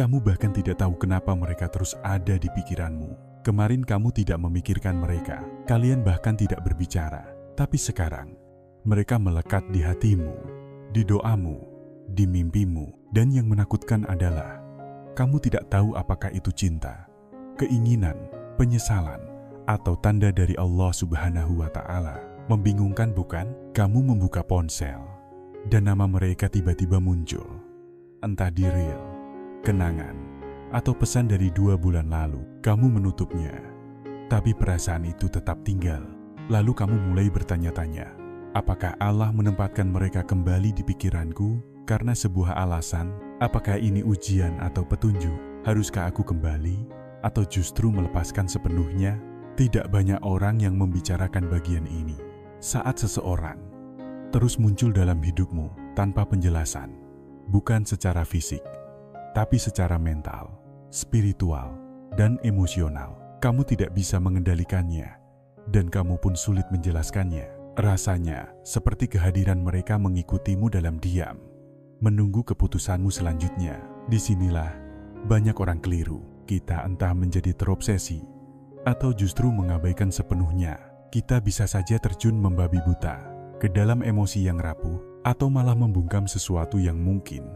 Kamu bahkan tidak tahu kenapa mereka terus ada di pikiranmu. Kemarin kamu tidak memikirkan mereka, kalian bahkan tidak berbicara. Tapi sekarang, mereka melekat di hatimu, di doamu, di mimpimu. Dan yang menakutkan adalah, kamu tidak tahu apakah itu cinta, keinginan, penyesalan, atau tanda dari Allah Subhanahu wa Ta'ala. Membingungkan bukan? Kamu membuka ponsel, dan nama mereka tiba-tiba muncul. Entah di reel, kenangan, atau pesan dari 2 bulan lalu. Kamu menutupnya, tapi perasaan itu tetap tinggal. Lalu kamu mulai bertanya-tanya, apakah Allah menempatkan mereka kembali di pikiranku karena sebuah alasan? Apakah ini ujian atau petunjuk? Haruskah aku kembali? Atau justru melepaskan sepenuhnya? Tidak banyak orang yang membicarakan bagian ini. Saat seseorang terus muncul dalam hidupmu tanpa penjelasan, bukan secara fisik, tapi secara mental, spiritual, dan emosional. Kamu tidak bisa mengendalikannya, dan kamu pun sulit menjelaskannya. Rasanya seperti kehadiran mereka mengikutimu dalam diam, menunggu keputusanmu selanjutnya. Disinilah banyak orang keliru. Kita entah menjadi terobsesi, atau justru mengabaikan sepenuhnya. Kita bisa saja terjun membabi buta ke dalam emosi yang rapuh, atau malah membungkam sesuatu yang mungkin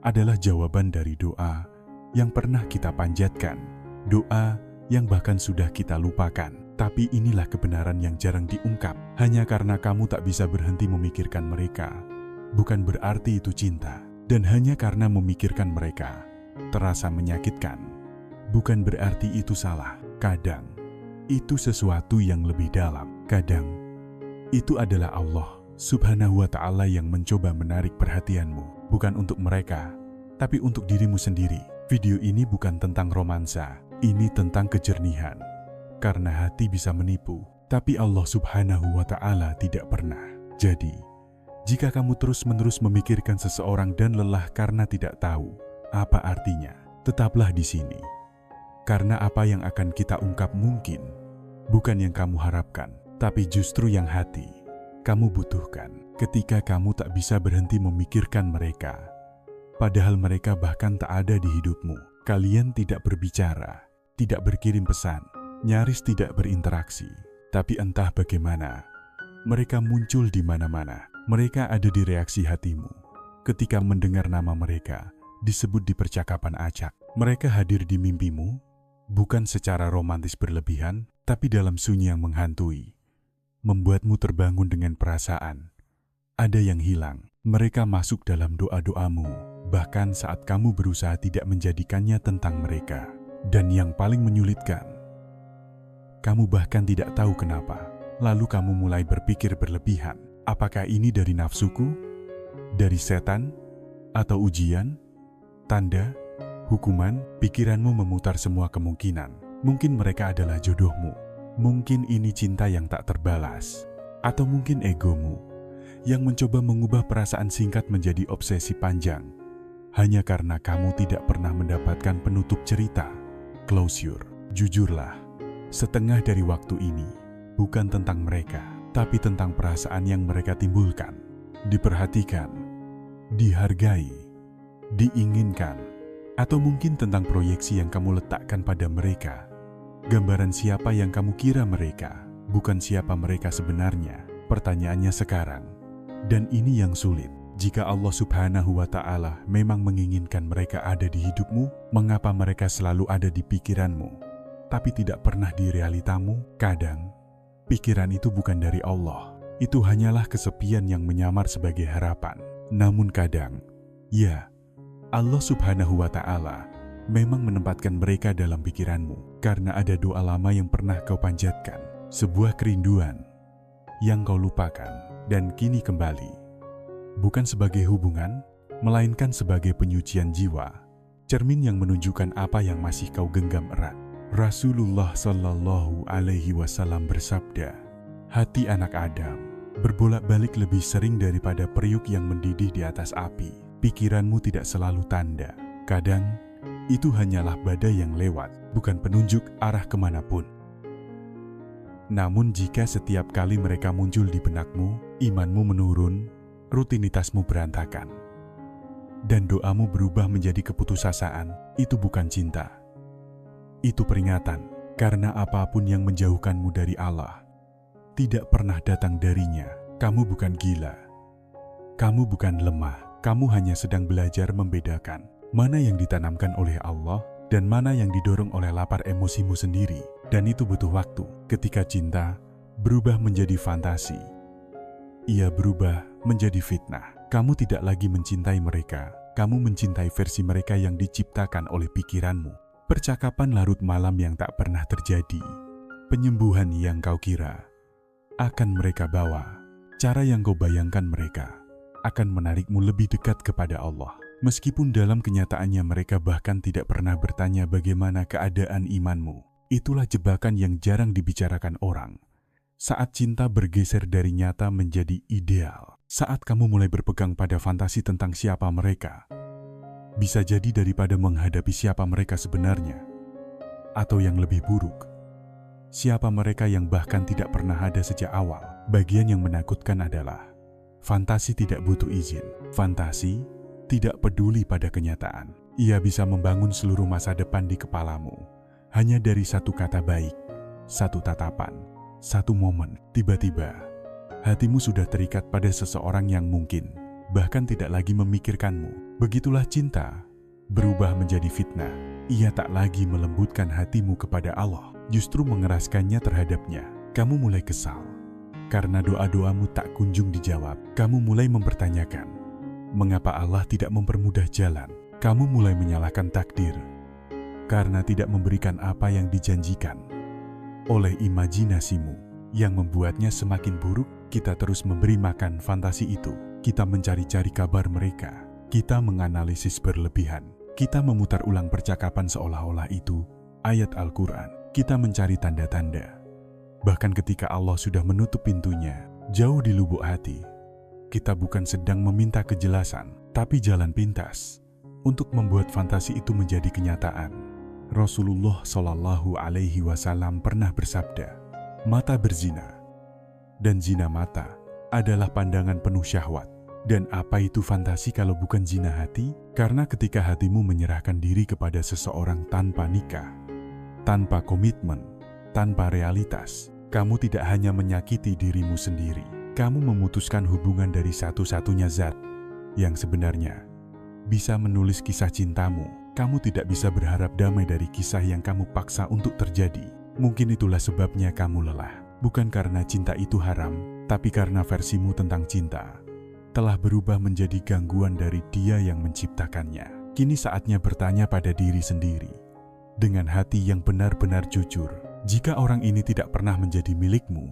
adalah jawaban dari doa yang pernah kita panjatkan, doa yang bahkan sudah kita lupakan. Tapi inilah kebenaran yang jarang diungkap. Hanya karena kamu tak bisa berhenti memikirkan mereka, bukan berarti itu cinta. Dan hanya karena memikirkan mereka terasa menyakitkan, bukan berarti itu salah. Kadang itu sesuatu yang lebih dalam. Kadang itu adalah Allah Subhanahu wa Ta'ala yang mencoba menarik perhatianmu, bukan untuk mereka, tapi untuk dirimu sendiri. Video ini bukan tentang romansa, ini tentang kejernihan. Karena hati bisa menipu, tapi Allah Subhanahu wa Ta'ala tidak pernah. Jadi, jika kamu terus-menerus memikirkan seseorang dan lelah karena tidak tahu apa artinya, tetaplah di sini. Karena apa yang akan kita ungkap mungkin bukan yang kamu harapkan, tapi justru yang hati kamu butuhkan. Ketika kamu tak bisa berhenti memikirkan mereka, padahal mereka bahkan tak ada di hidupmu. Kalian tidak berbicara, tidak berkirim pesan, nyaris tidak berinteraksi. Tapi entah bagaimana, mereka muncul di mana-mana. Mereka ada di reaksi hatimu. Ketika mendengar nama mereka disebut di percakapan acak, mereka hadir di mimpimu, bukan secara romantis berlebihan, tapi dalam sunyi yang menghantui, membuatmu terbangun dengan perasaan ada yang hilang. Mereka masuk dalam doa-doamu, bahkan saat kamu berusaha tidak menjadikannya tentang mereka. Dan yang paling menyulitkan, kamu bahkan tidak tahu kenapa. Lalu kamu mulai berpikir berlebihan. Apakah ini dari nafsuku? Dari setan? Atau ujian? Tanda? Hukuman? Pikiranmu memutar semua kemungkinan. Mungkin mereka adalah jodohmu. Mungkin ini cinta yang tak terbalas. Atau mungkin egomu yang mencoba mengubah perasaan singkat menjadi obsesi panjang. Hanya karena kamu tidak pernah mendapatkan penutup cerita. Closure. Jujurlah, setengah dari waktu ini bukan tentang mereka, tapi tentang perasaan yang mereka timbulkan. Diperhatikan, dihargai, diinginkan, atau mungkin tentang proyeksi yang kamu letakkan pada mereka. Gambaran siapa yang kamu kira mereka, bukan siapa mereka sebenarnya. Pertanyaannya sekarang, dan ini yang sulit, jika Allah Subhanahu wa Ta'ala memang menginginkan mereka ada di hidupmu, mengapa mereka selalu ada di pikiranmu, tapi tidak pernah di realitamu? Kadang, pikiran itu bukan dari Allah. Itu hanyalah kesepian yang menyamar sebagai harapan. Namun kadang, ya, Allah Subhanahu wa Ta'ala memang menempatkan mereka dalam pikiranmu karena ada doa lama yang pernah kau panjatkan, sebuah kerinduan yang kau lupakan dan kini kembali. Bukan sebagai hubungan, melainkan sebagai penyucian jiwa, cermin yang menunjukkan apa yang masih kau genggam erat. Rasulullah Shallallahu Alaihi Wasallam bersabda, hati anak Adam berbolak-balik lebih sering daripada periuk yang mendidih di atas api. Pikiranmu tidak selalu tanda. Kadang, itu hanyalah badai yang lewat, bukan penunjuk arah kemanapun. Namun jika setiap kali mereka muncul di benakmu, imanmu menurun, rutinitasmu berantakan. dan doamu berubah menjadi keputusasaan, itu bukan cinta. Itu peringatan, karena apapun yang menjauhkanmu dari Allah, tidak pernah datang darinya. Kamu bukan gila. Kamu bukan lemah. Kamu hanya sedang belajar membedakan mana yang ditanamkan oleh Allah dan mana yang didorong oleh lapar emosimu sendiri. Dan itu butuh waktu. Ketika cinta berubah menjadi fantasi, ia berubah menjadi fitnah. Kamu tidak lagi mencintai mereka. Kamu mencintai versi mereka yang diciptakan oleh pikiranmu. Percakapan larut malam yang tak pernah terjadi. Penyembuhan yang kau kira akan mereka bawa. Cara yang kau bayangkan mereka akan menarikmu lebih dekat kepada Allah. Meskipun dalam kenyataannya mereka bahkan tidak pernah bertanya bagaimana keadaan imanmu. Itulah jebakan yang jarang dibicarakan orang. Saat cinta bergeser dari nyata menjadi ideal, saat kamu mulai berpegang pada fantasi tentang siapa mereka, bisa jadi daripada menghadapi siapa mereka sebenarnya, atau yang lebih buruk, siapa mereka yang bahkan tidak pernah ada sejak awal. Bagian yang menakutkan adalah fantasi tidak butuh izin. Fantasi tidak peduli pada kenyataan. Ia bisa membangun seluruh masa depan di kepalamu hanya dari satu kata baik, satu tatapan, satu momen. Tiba-tiba hatimu sudah terikat pada seseorang yang mungkin bahkan tidak lagi memikirkanmu. Begitulah cinta berubah menjadi fitnah. Ia tak lagi melembutkan hatimu kepada Allah, justru mengeraskannya terhadapnya. Kamu mulai kesal karena doa-doamu tak kunjung dijawab. Kamu mulai mempertanyakan mengapa Allah tidak mempermudah jalan. Kamu mulai menyalahkan takdir karena tidak memberikan apa yang dijanjikan oleh imajinasimu yang membuatnya semakin buruk. Kita terus memberi makan fantasi itu. Kita mencari-cari kabar mereka. Kita menganalisis berlebihan. Kita memutar ulang percakapan seolah-olah itu ayat Al-Quran. Kita mencari tanda-tanda. Bahkan ketika Allah sudah menutup pintunya, jauh di lubuk hati, kita bukan sedang meminta kejelasan, tapi jalan pintas untuk membuat fantasi itu menjadi kenyataan. Rasulullah Shallallahu Alaihi Wasallam pernah bersabda, mata berzina, dan zina mata adalah pandangan penuh syahwat. Dan apa itu fantasi kalau bukan zina hati? Karena ketika hatimu menyerahkan diri kepada seseorang tanpa nikah, tanpa komitmen, tanpa realitas, kamu tidak hanya menyakiti dirimu sendiri, kamu memutuskan hubungan dari satu-satunya zat yang sebenarnya bisa menulis kisah cintamu. Kamu tidak bisa berharap damai dari kisah yang kamu paksa untuk terjadi. Mungkin itulah sebabnya kamu lelah. Bukan karena cinta itu haram, tapi karena versimu tentang cinta telah berubah menjadi gangguan dari Dia yang menciptakannya. Kini saatnya bertanya pada diri sendiri, dengan hati yang benar-benar jujur, jika orang ini tidak pernah menjadi milikmu,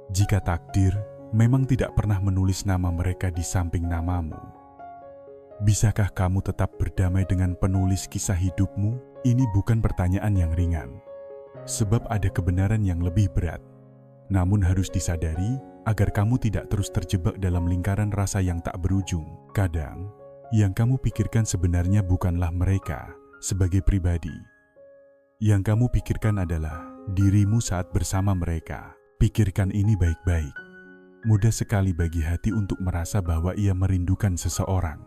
jika takdir memang tidak pernah menulis nama mereka di samping namamu, bisakah kamu tetap berdamai dengan penulis kisah hidupmu? Ini bukan pertanyaan yang ringan, sebab ada kebenaran yang lebih berat. Namun harus disadari agar kamu tidak terus terjebak dalam lingkaran rasa yang tak berujung. Kadang, yang kamu pikirkan sebenarnya bukanlah mereka sebagai pribadi. Yang kamu pikirkan adalah dirimu saat bersama mereka. Pikirkan ini baik-baik. Mudah sekali bagi hati untuk merasa bahwa ia merindukan seseorang.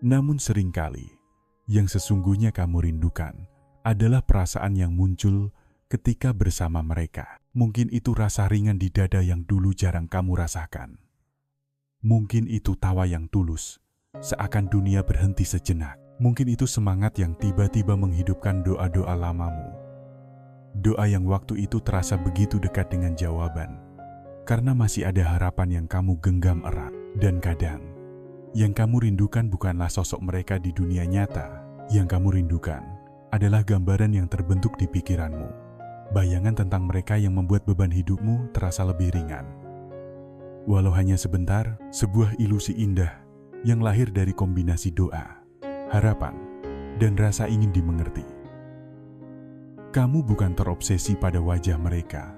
Namun seringkali, yang sesungguhnya kamu rindukan adalah perasaan yang muncul ketika bersama mereka. Mungkin itu rasa ringan di dada yang dulu jarang kamu rasakan. Mungkin itu tawa yang tulus, seakan dunia berhenti sejenak. Mungkin itu semangat yang tiba-tiba menghidupkan doa-doa lamamu. Doa yang waktu itu terasa begitu dekat dengan jawaban, karena masih ada harapan yang kamu genggam erat. Dan kadang, yang kamu rindukan bukanlah sosok mereka di dunia nyata. Yang kamu rindukan adalah gambaran yang terbentuk di pikiranmu. Bayangan tentang mereka yang membuat beban hidupmu terasa lebih ringan. Walau hanya sebentar, sebuah ilusi indah yang lahir dari kombinasi doa, harapan, dan rasa ingin dimengerti. Kamu bukan terobsesi pada wajah mereka,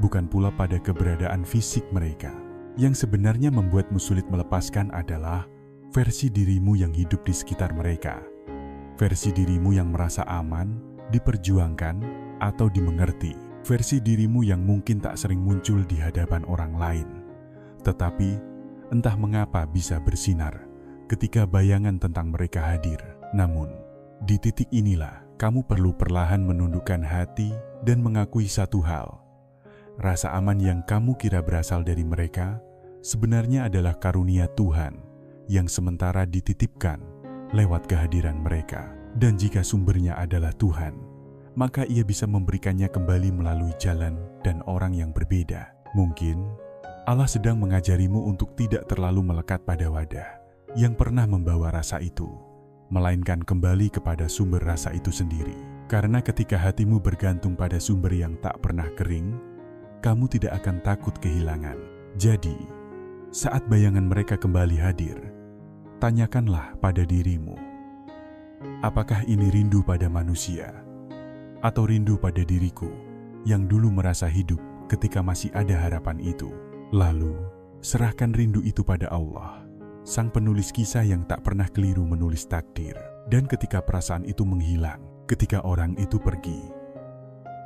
bukan pula pada keberadaan fisik mereka. Yang sebenarnya membuatmu sulit melepaskan adalah versi dirimu yang hidup di sekitar mereka. Versi dirimu yang merasa aman, diperjuangkan, atau dimengerti. Versi dirimu yang mungkin tak sering muncul di hadapan orang lain, tetapi entah mengapa bisa bersinar ketika bayangan tentang mereka hadir. Namun, di titik inilah kamu perlu perlahan menundukkan hati dan mengakui satu hal. Rasa aman yang kamu kira berasal dari mereka sebenarnya adalah karunia Tuhan yang sementara dititipkan lewat kehadiran mereka. Dan jika sumbernya adalah Tuhan, maka Ia bisa memberikannya kembali melalui jalan dan orang yang berbeda. Mungkin Allah sedang mengajarimu untuk tidak terlalu melekat pada wadah yang pernah membawa rasa itu, melainkan kembali kepada sumber rasa itu sendiri. Karena ketika hatimu bergantung pada sumber yang tak pernah kering, kamu tidak akan takut kehilangan. Jadi, saat bayangan mereka kembali hadir, tanyakanlah pada dirimu, apakah ini rindu pada manusia, atau rindu pada diriku yang dulu merasa hidup ketika masih ada harapan itu? Lalu, serahkan rindu itu pada Allah, Sang penulis kisah yang tak pernah keliru menulis takdir. Dan ketika perasaan itu menghilang, ketika orang itu pergi,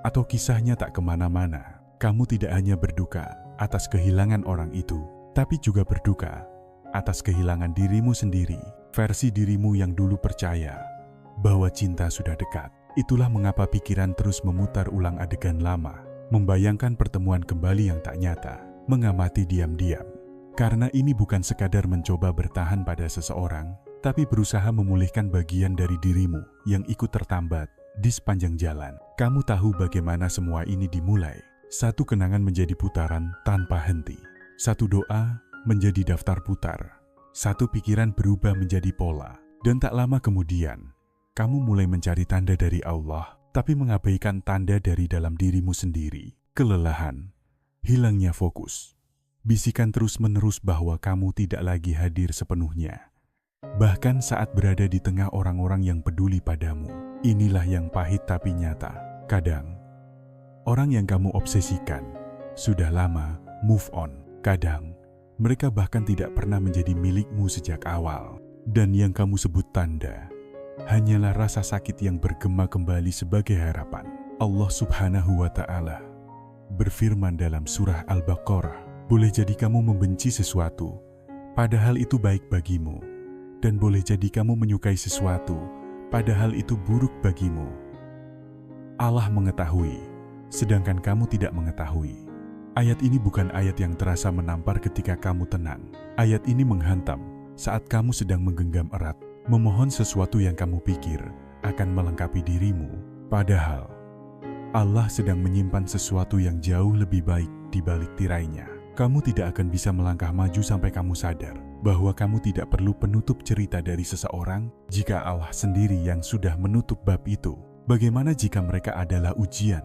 atau kisahnya tak kemana-mana, kamu tidak hanya berduka atas kehilangan orang itu, tapi juga berduka atas kehilangan dirimu sendiri, versi dirimu yang dulu percaya bahwa cinta sudah dekat. Itulah mengapa pikiran terus memutar ulang adegan lama, membayangkan pertemuan kembali yang tak nyata, mengamati diam-diam. Karena ini bukan sekadar mencoba bertahan pada seseorang, tapi berusaha memulihkan bagian dari dirimu yang ikut tertambat di sepanjang jalan. Kamu tahu bagaimana semua ini dimulai. Satu kenangan menjadi putaran tanpa henti. Satu doa menjadi daftar putar. Satu pikiran berubah menjadi pola. Dan tak lama kemudian, kamu mulai mencari tanda dari Allah, tapi mengabaikan tanda dari dalam dirimu sendiri. Kelelahan, hilangnya fokus, bisikan terus-menerus bahwa kamu tidak lagi hadir sepenuhnya. Bahkan saat berada di tengah orang-orang yang peduli padamu. Inilah yang pahit tapi nyata. Kadang, orang yang kamu obsesikan sudah lama move on. Kadang, mereka bahkan tidak pernah menjadi milikmu sejak awal. Dan yang kamu sebut tanda hanyalah rasa sakit yang bergema kembali sebagai harapan. Allah Subhanahu wa Ta'ala berfirman dalam surah Al-Baqarah, boleh jadi kamu membenci sesuatu, padahal itu baik bagimu, dan boleh jadi kamu menyukai sesuatu, padahal itu buruk bagimu. Allah mengetahui, sedangkan kamu tidak mengetahui. Ayat ini bukan ayat yang terasa menampar ketika kamu tenang. Ayat ini menghantam saat kamu sedang menggenggam erat, memohon sesuatu yang kamu pikir akan melengkapi dirimu, padahal Allah sedang menyimpan sesuatu yang jauh lebih baik di balik tirainya. Kamu tidak akan bisa melangkah maju sampai kamu sadar bahwa kamu tidak perlu penutup cerita dari seseorang jika Allah sendiri yang sudah menutup bab itu. Bagaimana jika mereka adalah ujian,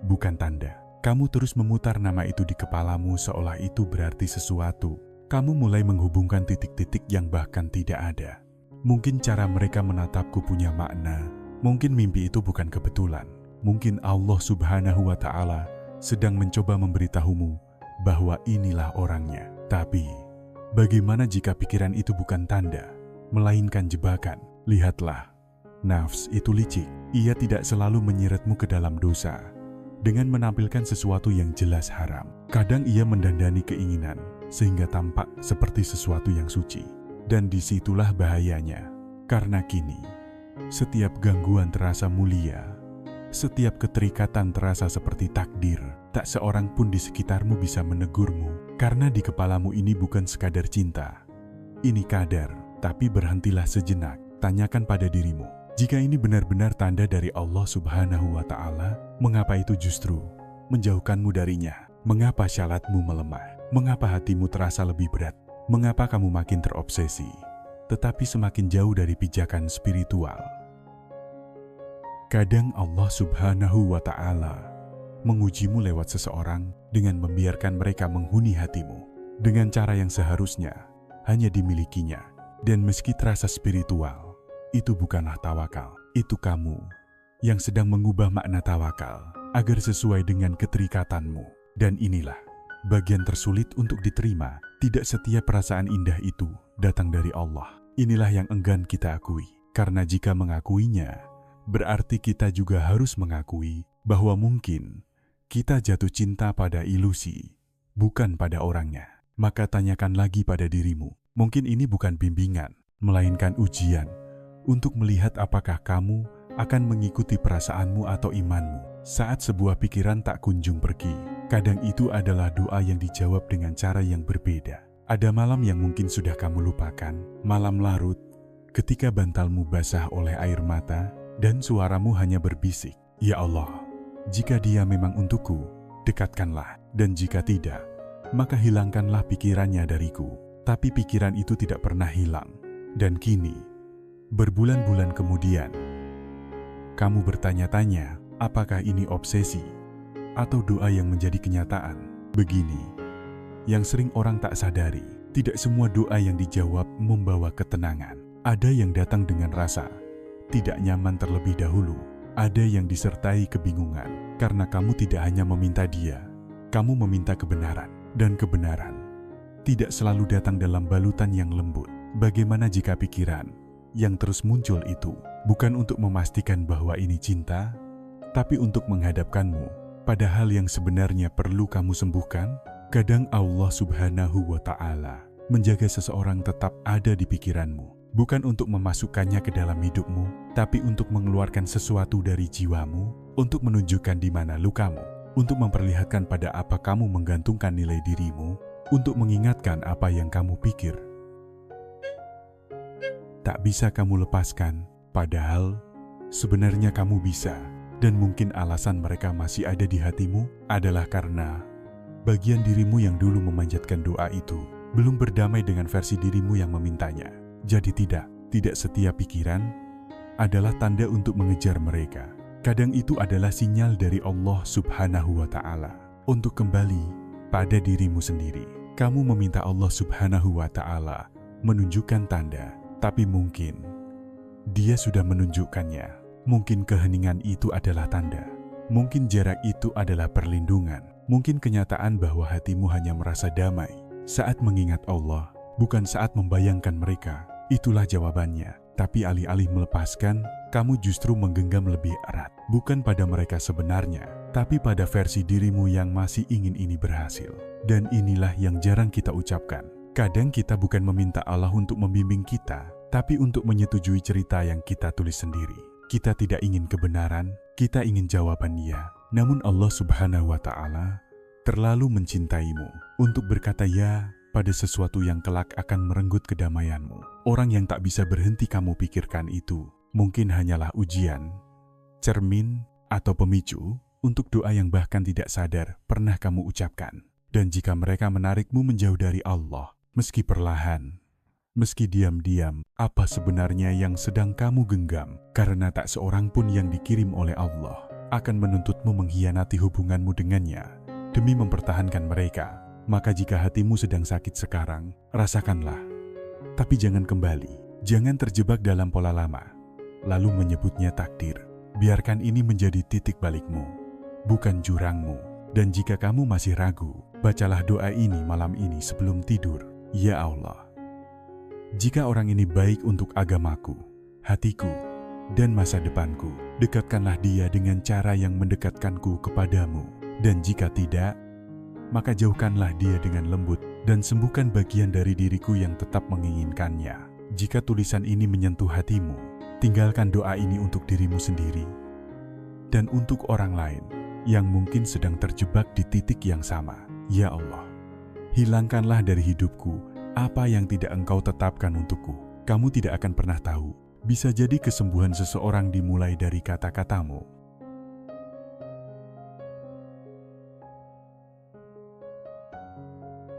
bukan tanda? Kamu terus memutar nama itu di kepalamu seolah itu berarti sesuatu. Kamu mulai menghubungkan titik-titik yang bahkan tidak ada. Mungkin cara mereka menatapku punya makna. Mungkin mimpi itu bukan kebetulan. Mungkin Allah Subhanahu wa Ta'ala sedang mencoba memberitahumu bahwa inilah orangnya. Tapi, bagaimana jika pikiran itu bukan tanda, melainkan jebakan? Lihatlah, nafs itu licik. Ia tidak selalu menyeretmu ke dalam dosa dengan menampilkan sesuatu yang jelas haram. Kadang ia mendandani keinginan sehingga tampak seperti sesuatu yang suci. Dan disitulah bahayanya. Karena kini, setiap gangguan terasa mulia. Setiap keterikatan terasa seperti takdir. Tak seorang pun di sekitarmu bisa menegurmu. Karena di kepalamu ini bukan sekadar cinta. Ini kadar. Tapi berhentilah sejenak. Tanyakan pada dirimu. Jika ini benar-benar tanda dari Allah Subhanahu wa Ta'ala, mengapa itu justru menjauhkanmu darinya? Mengapa syalatmu melemah? Mengapa hatimu terasa lebih berat? Mengapa kamu makin terobsesi, tetapi semakin jauh dari pijakan spiritual? Kadang Allah Subhanahu wa Ta'ala mengujimu lewat seseorang dengan membiarkan mereka menghuni hatimu dengan cara yang seharusnya hanya dimilikinya. Dan meski terasa spiritual, itu bukanlah tawakal. Itu kamu yang sedang mengubah makna tawakal agar sesuai dengan keterikatanmu. Dan inilah bagian tersulit untuk diterima. Tidak setiap perasaan indah itu datang dari Allah. Inilah yang enggan kita akui. Karena jika mengakuinya, berarti kita juga harus mengakui bahwa mungkin kita jatuh cinta pada ilusi, bukan pada orangnya. Maka tanyakan lagi pada dirimu. Mungkin ini bukan bimbingan, melainkan ujian untuk melihat apakah kamu akan mengikuti perasaanmu atau imanmu. Saat sebuah pikiran tak kunjung pergi, kadang itu adalah doa yang dijawab dengan cara yang berbeda. Ada malam yang mungkin sudah kamu lupakan, malam larut, ketika bantalmu basah oleh air mata dan suaramu hanya berbisik, "Ya Allah, jika dia memang untukku, dekatkanlah, dan jika tidak, maka hilangkanlah pikirannya dariku." Tapi pikiran itu tidak pernah hilang. Dan kini, berbulan-bulan kemudian, kamu bertanya-tanya, apakah ini obsesi atau doa yang menjadi kenyataan? Begini, yang sering orang tak sadari, tidak semua doa yang dijawab membawa ketenangan. Ada yang datang dengan rasa tidak nyaman terlebih dahulu. Ada yang disertai kebingungan, karena kamu tidak hanya meminta dia, kamu meminta kebenaran. Dan kebenaran tidak selalu datang dalam balutan yang lembut. Bagaimana jika pikiran yang terus muncul itu bukan untuk memastikan bahwa ini cinta, tapi untuk menghadapkanmu pada hal yang sebenarnya perlu kamu sembuhkan? Kadang Allah Subhanahu wa Ta'ala menjaga seseorang tetap ada di pikiranmu, bukan untuk memasukkannya ke dalam hidupmu, tapi untuk mengeluarkan sesuatu dari jiwamu, untuk menunjukkan di mana lukamu, untuk memperlihatkan pada apa kamu menggantungkan nilai dirimu, untuk mengingatkan apa yang kamu pikir tak bisa kamu lepaskan, padahal sebenarnya kamu bisa. Dan mungkin alasan mereka masih ada di hatimu adalah karena bagian dirimu yang dulu memanjatkan doa itu belum berdamai dengan versi dirimu yang memintanya. Jadi tidak setiap pikiran adalah tanda untuk mengejar mereka. Kadang itu adalah sinyal dari Allah Subhanahu wa Ta'ala untuk kembali pada dirimu sendiri. Kamu meminta Allah Subhanahu wa Ta'ala menunjukkan tanda, tapi mungkin Dia sudah menunjukkannya. Mungkin keheningan itu adalah tanda. Mungkin jarak itu adalah perlindungan. Mungkin kenyataan bahwa hatimu hanya merasa damai saat mengingat Allah, bukan saat membayangkan mereka. Itulah jawabannya. Tapi alih-alih melepaskan, kamu justru menggenggam lebih erat. Bukan pada mereka sebenarnya, tapi pada versi dirimu yang masih ingin ini berhasil. Dan inilah yang jarang kita ucapkan. Kadang kita bukan meminta Allah untuk membimbing kita, tapi untuk menyetujui cerita yang kita tulis sendiri. Kita tidak ingin kebenaran, kita ingin jawaban Dia. Namun Allah Subhanahu wa Ta'ala terlalu mencintaimu untuk berkata ya pada sesuatu yang kelak akan merenggut kedamaianmu. Orang yang tak bisa berhenti kamu pikirkan itu mungkin hanyalah ujian, cermin, atau pemicu untuk doa yang bahkan tidak sadar pernah kamu ucapkan. Dan jika mereka menarikmu menjauh dari Allah, meski perlahan, meski diam-diam, apa sebenarnya yang sedang kamu genggam? Karena tak seorang pun yang dikirim oleh Allah akan menuntutmu mengkhianati hubunganmu dengannya demi mempertahankan mereka. Maka jika hatimu sedang sakit sekarang, rasakanlah. Tapi jangan kembali, jangan terjebak dalam pola lama, lalu menyebutnya takdir. Biarkan ini menjadi titik balikmu, bukan jurangmu. Dan jika kamu masih ragu, bacalah doa ini malam ini sebelum tidur. Ya Allah, jika orang ini baik untuk agamaku, hatiku, dan masa depanku, dekatkanlah dia dengan cara yang mendekatkanku kepadamu. Dan jika tidak, maka jauhkanlah dia dengan lembut dan sembuhkan bagian dari diriku yang tetap menginginkannya. Jika tulisan ini menyentuh hatimu, tinggalkan doa ini untuk dirimu sendiri dan untuk orang lain yang mungkin sedang terjebak di titik yang sama. Ya Allah, hilangkanlah dari hidupku apa yang tidak Engkau tetapkan untukku. Kamu tidak akan pernah tahu. Bisa jadi kesembuhan seseorang dimulai dari kata-katamu.